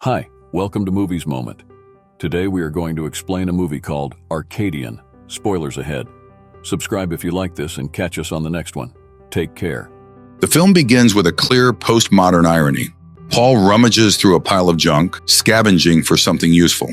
Hi, welcome to Movies Moment. Today we are going to explain a movie called Arcadian. Spoilers ahead. Subscribe if you like this and catch us on the next one. Take care. The film begins with a clear postmodern irony. Paul rummages through a pile of junk, scavenging for something useful.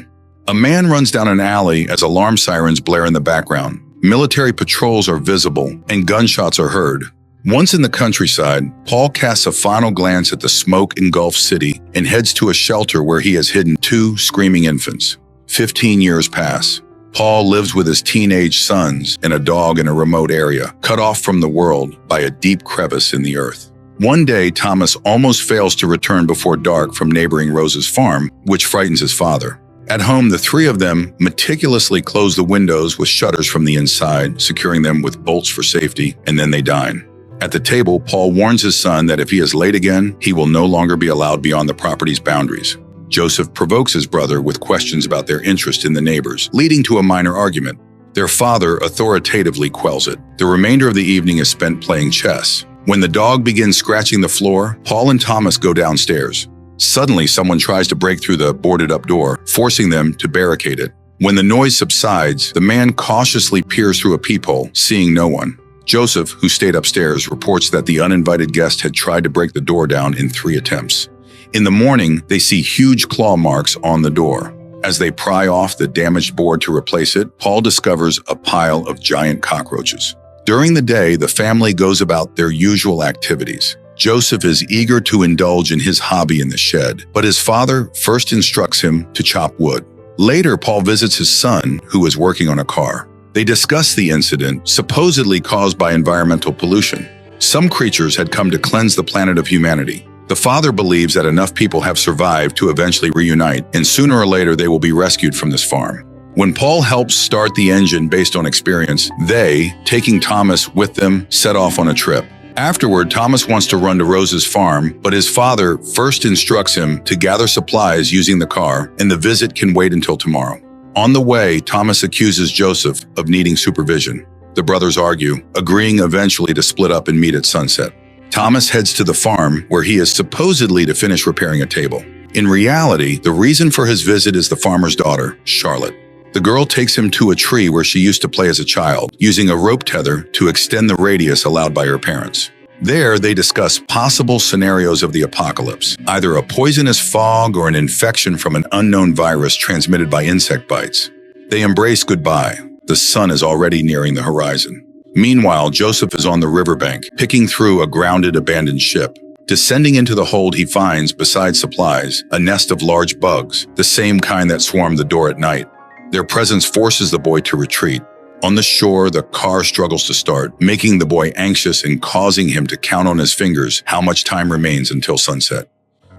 A man runs down an alley as alarm sirens blare in the background. Military patrols are visible and gunshots are heard. Once in the countryside, Paul casts a final glance at the smoke-engulfed city and heads to a shelter where he has hidden two screaming infants. 15 years pass. Paul lives with his teenage sons and a dog in a remote area, cut off from the world by a deep crevice in the earth. One day, Thomas almost fails to return before dark from neighboring Rose's farm, which frightens his father. At home, the three of them meticulously close the windows with shutters from the inside, securing them with bolts for safety, and then they dine. At the table, Paul warns his son that if he is late again, he will no longer be allowed beyond the property's boundaries. Joseph provokes his brother with questions about their interest in the neighbors, leading to a minor argument. Their father authoritatively quells it. The remainder of the evening is spent playing chess. When the dog begins scratching the floor, Paul and Thomas go downstairs. Suddenly, someone tries to break through the boarded-up door, forcing them to barricade it. When the noise subsides, the man cautiously peers through a peephole, seeing no one. Joseph, who stayed upstairs, reports that the uninvited guest had tried to break the door down in 3 attempts. In the morning, they see huge claw marks on the door. As they pry off the damaged board to replace it, Paul discovers a pile of giant cockroaches. During the day, the family goes about their usual activities. Joseph is eager to indulge in his hobby in the shed, but his father first instructs him to chop wood. Later, Paul visits his son, who is working on a car. They discuss the incident, supposedly caused by environmental pollution. Some creatures had come to cleanse the planet of humanity. The father believes that enough people have survived to eventually reunite, and sooner or later they will be rescued from this farm. When Paul helps start the engine based on experience, they, taking Thomas with them, set off on a trip. Afterward, Thomas wants to run to Rose's farm, but his father first instructs him to gather supplies using the car, and the visit can wait until tomorrow. On the way, Thomas accuses Joseph of needing supervision. The brothers argue, agreeing eventually to split up and meet at sunset. Thomas heads to the farm, where he is supposedly to finish repairing a table. In reality, the reason for his visit is the farmer's daughter, Charlotte. The girl takes him to a tree where she used to play as a child, using a rope tether to extend the radius allowed by her parents. There, they discuss possible scenarios of the apocalypse, either a poisonous fog or an infection from an unknown virus transmitted by insect bites. They embrace goodbye. The sun is already nearing the horizon. Meanwhile, Joseph is on the riverbank, picking through a grounded, abandoned ship. Descending into the hold, he finds, besides supplies, a nest of large bugs, the same kind that swarm the door at night. Their presence forces the boy to retreat. On the shore, the car struggles to start, making the boy anxious and causing him to count on his fingers how much time remains until sunset.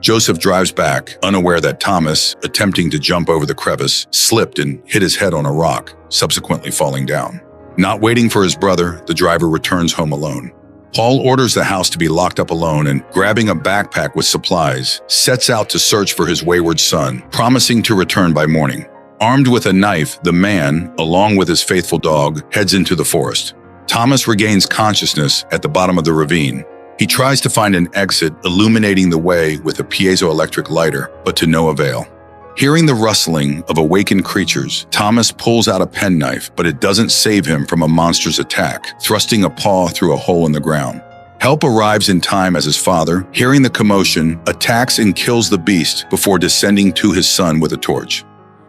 Joseph drives back, unaware that Thomas, attempting to jump over the crevice, slipped and hit his head on a rock, subsequently falling down. Not waiting for his brother, the driver returns home alone. Paul orders the house to be locked up alone and, grabbing a backpack with supplies, sets out to search for his wayward son, promising to return by morning. Armed with a knife, the man, along with his faithful dog, heads into the forest. Thomas regains consciousness at the bottom of the ravine. He tries to find an exit, illuminating the way with a piezoelectric lighter, but to no avail. Hearing the rustling of awakened creatures, Thomas pulls out a penknife, but it doesn't save him from a monster's attack, thrusting a paw through a hole in the ground. Help arrives in time as his father, hearing the commotion, attacks and kills the beast before descending to his son with a torch.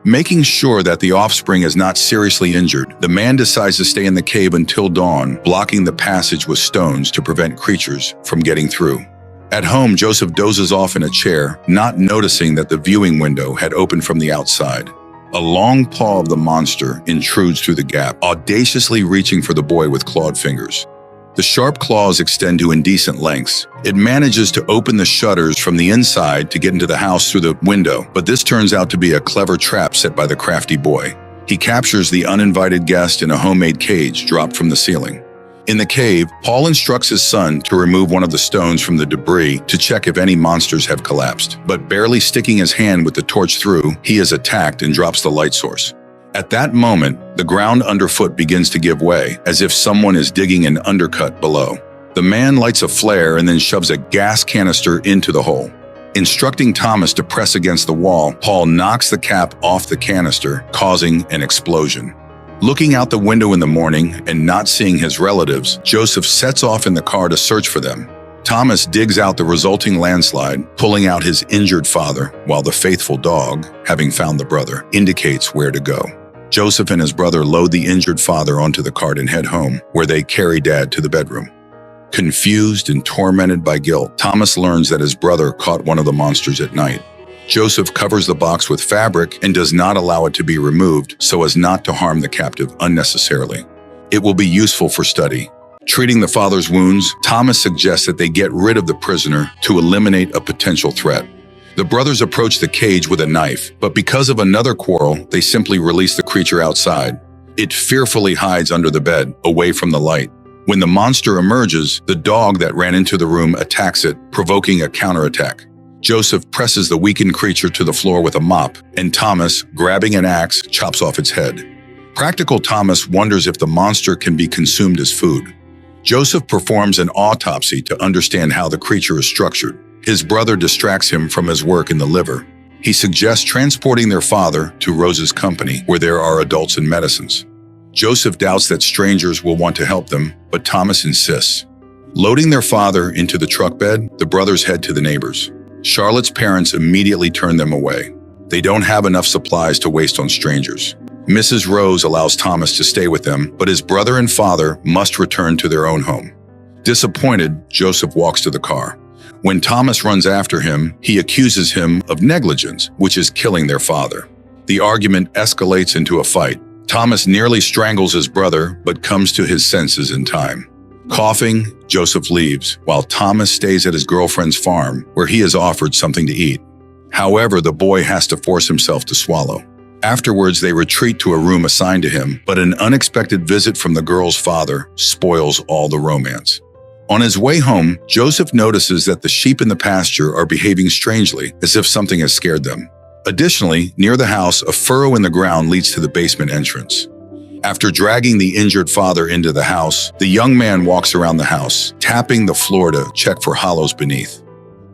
Making sure that the offspring is not seriously injured, the man decides to stay in the cave until dawn, blocking the passage with stones to prevent creatures from getting through. At home, Joseph dozes off in a chair, not noticing that the viewing window had opened from the outside. A long paw of the monster intrudes through the gap, audaciously reaching for the boy with clawed fingers. The sharp claws extend to indecent lengths. It manages to open the shutters from the inside to get into the house through the window, but this turns out to be a clever trap set by the crafty boy. He captures the uninvited guest in a homemade cage dropped from the ceiling. In the cave, Paul instructs his son to remove one of the stones from the debris to check if any monsters have collapsed. But barely sticking his hand with the torch through, he is attacked and drops the light source. At that moment, the ground underfoot begins to give way, as if someone is digging an undercut below. The man lights a flare and then shoves a gas canister into the hole. Instructing Thomas to press against the wall, Paul knocks the cap off the canister, causing an explosion. Looking out the window in the morning and not seeing his relatives, Joseph sets off in the car to search for them. Thomas digs out the resulting landslide, pulling out his injured father, while the faithful dog, having found the brother, indicates where to go. Joseph and his brother load the injured father onto the cart and head home, where they carry Dad to the bedroom. Confused and tormented by guilt, Thomas learns that his brother caught one of the monsters at night. Joseph covers the box with fabric and does not allow it to be removed so as not to harm the captive unnecessarily. It will be useful for study. Treating the father's wounds, Thomas suggests that they get rid of the prisoner to eliminate a potential threat. The brothers approach the cage with a knife, but because of another quarrel, they simply release the creature outside. It fearfully hides under the bed, away from the light. When the monster emerges, the dog that ran into the room attacks it, provoking a counterattack. Joseph presses the weakened creature to the floor with a mop, and Thomas, grabbing an axe, chops off its head. Practical Thomas wonders if the monster can be consumed as food. Joseph performs an autopsy to understand how the creature is structured. His brother distracts him from his work in the liver. He suggests transporting their father to Rose's company, where there are adults and medicines. Joseph doubts that strangers will want to help them, but Thomas insists. Loading their father into the truck bed, the brothers head to the neighbors. Charlotte's parents immediately turn them away. They don't have enough supplies to waste on strangers. Mrs. Rose allows Thomas to stay with them, but his brother and father must return to their own home. Disappointed, Joseph walks to the car. When Thomas runs after him, he accuses him of negligence, which is killing their father. The argument escalates into a fight. Thomas nearly strangles his brother, but comes to his senses in time. Coughing, Joseph leaves, while Thomas stays at his girlfriend's farm, where he is offered something to eat. However, the boy has to force himself to swallow. Afterwards, they retreat to a room assigned to him, but an unexpected visit from the girl's father spoils all the romance. On his way home, Joseph notices that the sheep in the pasture are behaving strangely, as if something has scared them. Additionally, near the house, a furrow in the ground leads to the basement entrance. After dragging the injured father into the house, the young man walks around the house, tapping the floor to check for hollows beneath.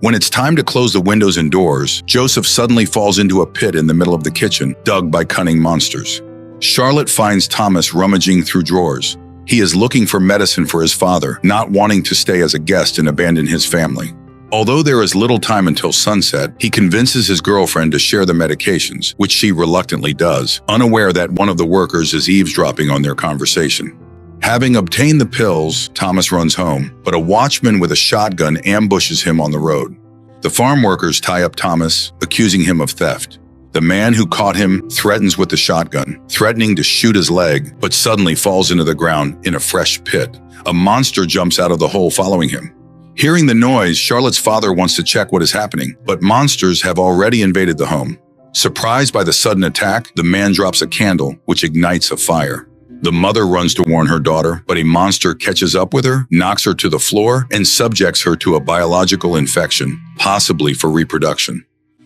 When it's time to close the windows and doors, Joseph suddenly falls into a pit in the middle of the kitchen, dug by cunning monsters. Charlotte finds Thomas rummaging through drawers. He is looking for medicine for his father, not wanting to stay as a guest and abandon his family. Although there is little time until sunset, he convinces his girlfriend to share the medications, which she reluctantly does, unaware that one of the workers is eavesdropping on their conversation. Having obtained the pills, Thomas runs home, but a watchman with a shotgun ambushes him on the road. The farm workers tie up Thomas, accusing him of theft. The man who caught him threatens with the shotgun, threatening to shoot his leg, but suddenly falls into the ground in a fresh pit. A monster jumps out of the hole following him. Hearing the noise, Charlotte's father wants to check what is happening, but monsters have already invaded the home. Surprised by the sudden attack, the man drops a candle, which ignites a fire. The mother runs to warn her daughter, but a monster catches up with her, knocks her to the floor, and subjects her to a biological infection, possibly for reproduction.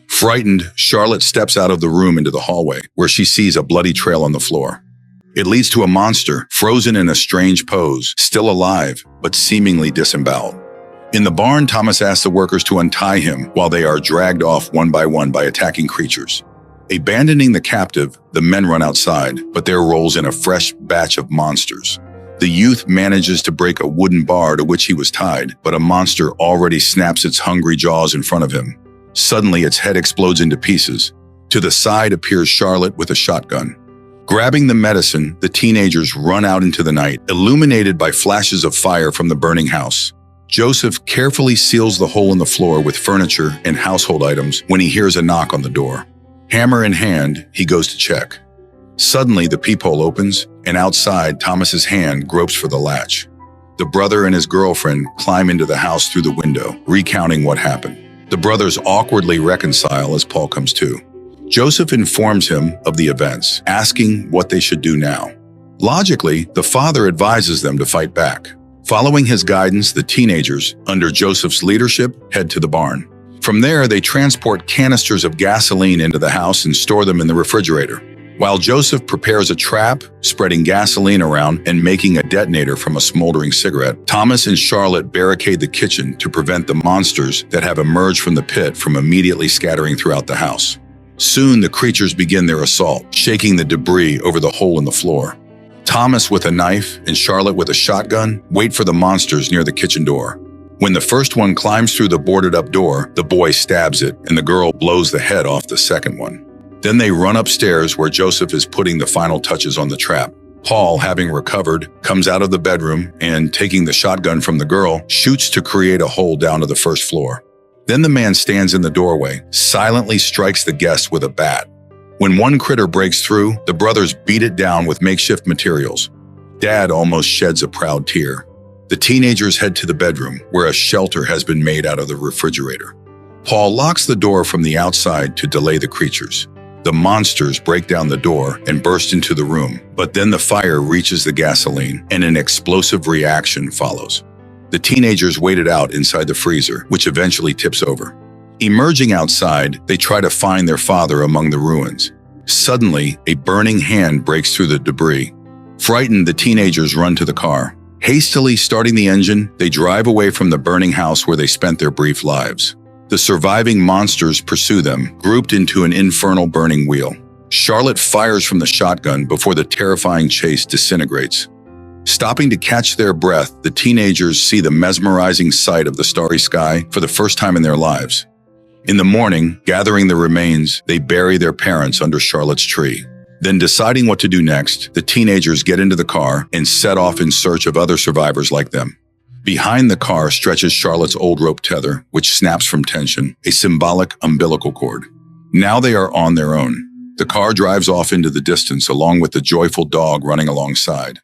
Frightened, Charlotte steps out of the room into the hallway, where she sees a bloody trail on the floor. It leads to a monster, frozen in a strange pose, still alive, but seemingly disemboweled. In the barn, Thomas asks the workers to untie him while they are dragged off one by attacking creatures. Abandoning the captive, the men run outside, but there rolls in a fresh batch of monsters. The youth manages to break a wooden bar to which he was tied, but a monster already snaps its hungry jaws in front of him. Suddenly, its head explodes into pieces. To the side appears Charlotte with a shotgun. Grabbing the medicine, the teenagers run out into the night, illuminated by flashes of fire from the burning house. Joseph carefully seals the hole in the floor with furniture and household items when he hears a knock on the door. Hammer in hand, he goes to check. Suddenly, the peephole opens, and outside, Thomas's hand gropes for the latch. The brother and his girlfriend climb into the house through the window, recounting what happened. The brothers awkwardly reconcile as Paul comes to. Joseph informs him of the events, asking what they should do now. Logically, the father advises them to fight back. Following his guidance, the teenagers, under Joseph's leadership, head to the barn. From there, they transport canisters of gasoline into the house and store them in the refrigerator. While Joseph prepares a trap, spreading gasoline around and making a detonator from a smoldering cigarette, Thomas and Charlotte barricade the kitchen to prevent the monsters that have emerged from the pit from immediately scattering throughout the house. Soon, the creatures begin their assault, shaking the debris over the hole in the floor. Thomas with a knife and Charlotte with a shotgun wait for the monsters near the kitchen door. When the first one climbs through the boarded-up door, the boy stabs it and the girl blows the head off the second one. Then they run upstairs where Joseph is putting the final touches on the trap. Paul, having recovered, comes out of the bedroom and, taking the shotgun from the girl, shoots to create a hole down to the first floor. Then the man stands in the doorway, silently strikes the guest with a bat. When one critter breaks through, the brothers beat it down with makeshift materials. Dad almost sheds a proud tear. The teenagers head to the bedroom, where a shelter has been made out of the refrigerator. Paul locks the door from the outside to delay the creatures. The monsters break down the door and burst into the room, but then the fire reaches the gasoline and an explosive reaction follows. The teenagers wait it out inside the freezer, which eventually tips over. Emerging outside, they try to find their father among the ruins. Suddenly, a burning hand breaks through the debris. Frightened, the teenagers run to the car. Hastily starting the engine, they drive away from the burning house where they spent their brief lives. The surviving monsters pursue them, grouped into an infernal burning wheel. Charlotte fires from the shotgun before the terrifying chase disintegrates. Stopping to catch their breath, the teenagers see the mesmerizing sight of the starry sky for the first time in their lives. In the morning, gathering the remains, they bury their parents under Charlotte's tree. Then, deciding what to do next, the teenagers get into the car and set off in search of other survivors like them. Behind the car stretches Charlotte's old rope tether, which snaps from tension, a symbolic umbilical cord. Now they are on their own. The car drives off into the distance along with the joyful dog running alongside.